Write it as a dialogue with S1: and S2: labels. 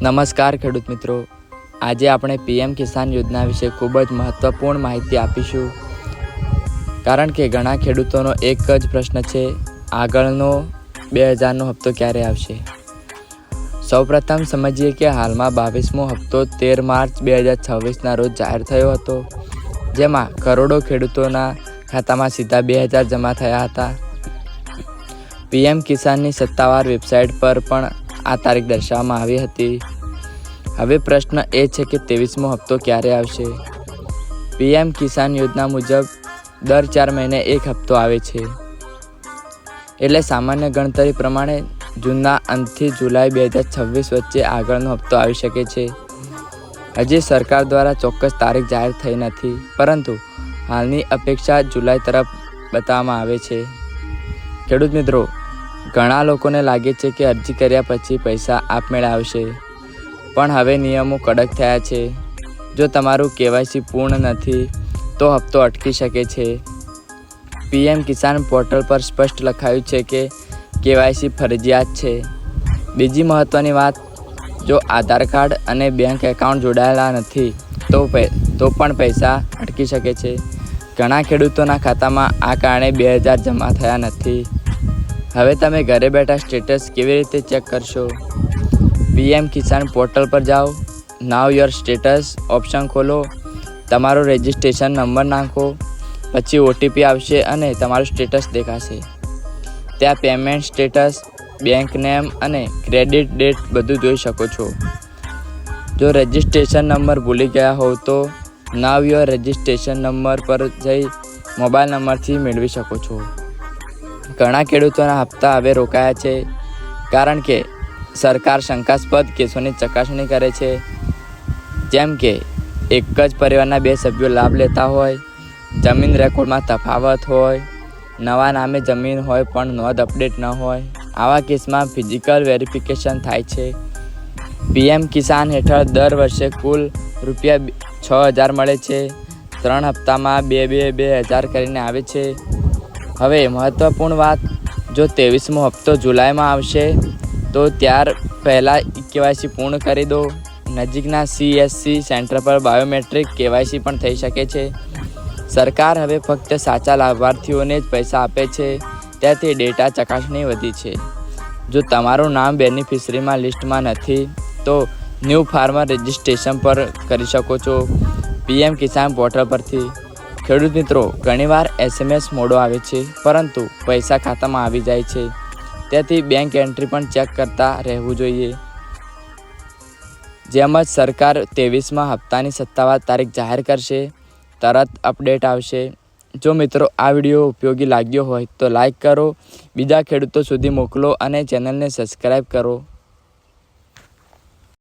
S1: નમસ્કાર ખેડૂત મિત્રો, આજે આપણે પીએમ કિસાન યોજના વિશે ખૂબ જ મહત્ત્વપૂર્ણ માહિતી આપીશું. કારણ કે ઘણા ખેડૂતોનો એક જ પ્રશ્ન છે, આગળનો 2000નો હપ્તો ક્યારે આવશે. સૌપ્રથમ સમજીએ કે હાલમાં 22મો હપ્તો 13 માર્ચ 2026ના રોજ જાહેર થયો હતો, જેમાં કરોડો ખેડૂતોના ખાતામાં સીધા 2000 જમા થયા હતા. પીએમ કિસાનની સત્તાવાર વેબસાઇટ પર પણ આ તારીખ દર્શાવવામાં આવી હતી. હવે પ્રશ્ન એ છે કે 23મો હપ્તો ક્યારે આવશે. પીએમ કિસાન યોજના મુજબ દર 4 મહિને એક હપ્તો આવે છે. એટલે સામાન્ય ગણતરી પ્રમાણે જૂનના અંતથી જુલાઈ 2026 વચ્ચે આગળનો હપ્તો આવી શકે છે. હજી સરકાર દ્વારા ચોક્કસ તારીખ જાહેર થઈ નથી, પરંતુ હાલની અપેક્ષા જુલાઈ તરફ બતાવવામાં આવે છે. ખેડૂત મિત્રો, ઘણા લોકોને લાગે છે કે અરજી કર્યા પછી પૈસા આપમેળે આવશે, પણ હવે નિયમો કડક થયા છે. જો તમારું કેવાયસી પૂર્ણ નથી તો હપ્તો અટકી શકે છે. પીએમ કિસાન પોર્ટલ પર સ્પષ્ટ લખાયું છે કે કેવાયસી ફરજિયાત છે. બીજી મહત્ત્વની વાત, જો આધાર કાર્ડ અને બેંક એકાઉન્ટ જોડાયેલા નથી તો પણ પૈસા અટકી શકે છે. ઘણા ખેડૂતોના ખાતામાં આ કારણે 2000 જમા થયા નથી. હવે તમે ઘરે બેઠા સ્ટેટસ કેવી રીતે ચેક કરશો? પીએમ કિસાન પોર્ટલ પર જાઓ, નાવ યોર સ્ટેટસ ઓપ્શન ખોલો, તમારો રજિસ્ટ્રેશન નંબર નાખો, પછી ઓટીપી આવશે અને તમારું સ્ટેટસ દેખાશે. ત્યાં પેમેન્ટ સ્ટેટસ, બેંક નેમ અને ક્રેડિટ ડેટ બધું જોઈ શકો છો. જો રજિસ્ટ્રેશન નંબર ભૂલી ગયા હોવ તો નાવ યોર રજિસ્ટ્રેશન નંબર પર જઈ મોબાઈલ નંબરથી મેળવી શકો છો. ઘણા ખેડૂતોના હપ્તા હવે રોકાયા છે, કારણ કે સરકાર શંકાસ્પદ કેસોની ચકાસણી કરે છે. જેમ કે એક જ પરિવારના 2 સભ્યો લાભ લેતા હોય, જમીન રેકોર્ડમાં તફાવત હોય, નવા નામે જમીન હોય પણ નોંધ અપડેટ ન હોય. આવા કેસમાં ફિઝિકલ વેરિફિકેશન થાય છે. પીએમ કિસાન હેઠળ દર વર્ષે કુલ ₹6000 મળે છે. 3 હપ્તામાં 2,000 કરીને આવે છે. હવે મહત્ત્વપૂર્ણ વાત, જો 23મો હપ્તો જુલાઈમાં આવશે તો ત્યાર પહેલાં કેવાયસી પૂર્ણ કરી દો. નજીકના CSC સેન્ટર પર બાયોમેટ્રિક કેવાયસી પણ થઈ શકે છે. સરકાર હવે ફક્ત સાચા લાભાર્થીઓને જ પૈસા આપે છે, તેથી ડેટા ચકાસણી વધી છે. જો તમારું નામ બેનિફિશરીમાં લિસ્ટમાં નથી તો ન્યૂ ફાર્મર રજિસ્ટ્રેશન પર કરી શકો છો પીએમ કિસાન પોર્ટલ પરથી. ખેડૂત મિત્રો, ઘણીવાર SMS મોડો આવે છે, પરંતુ પૈસા ખાતામાં આવી જાય છે. તેથી બેંક એન્ટ્રી પણ ચેક કરતા રહેવું જોઈએ. જેમ જ સરકાર 23મા હપ્તાની સત્તાવાર તારીખ જાહેર કરશે, તરત અપડેટ આવશે. જો મિત્રો આ વિડીયો ઉપયોગી લાગ્યો હોય તો લાઈક કરો, બીજા ખેડૂતો સુધી મોકલો અને ચેનલને સબસ્ક્રાઈબ કરો.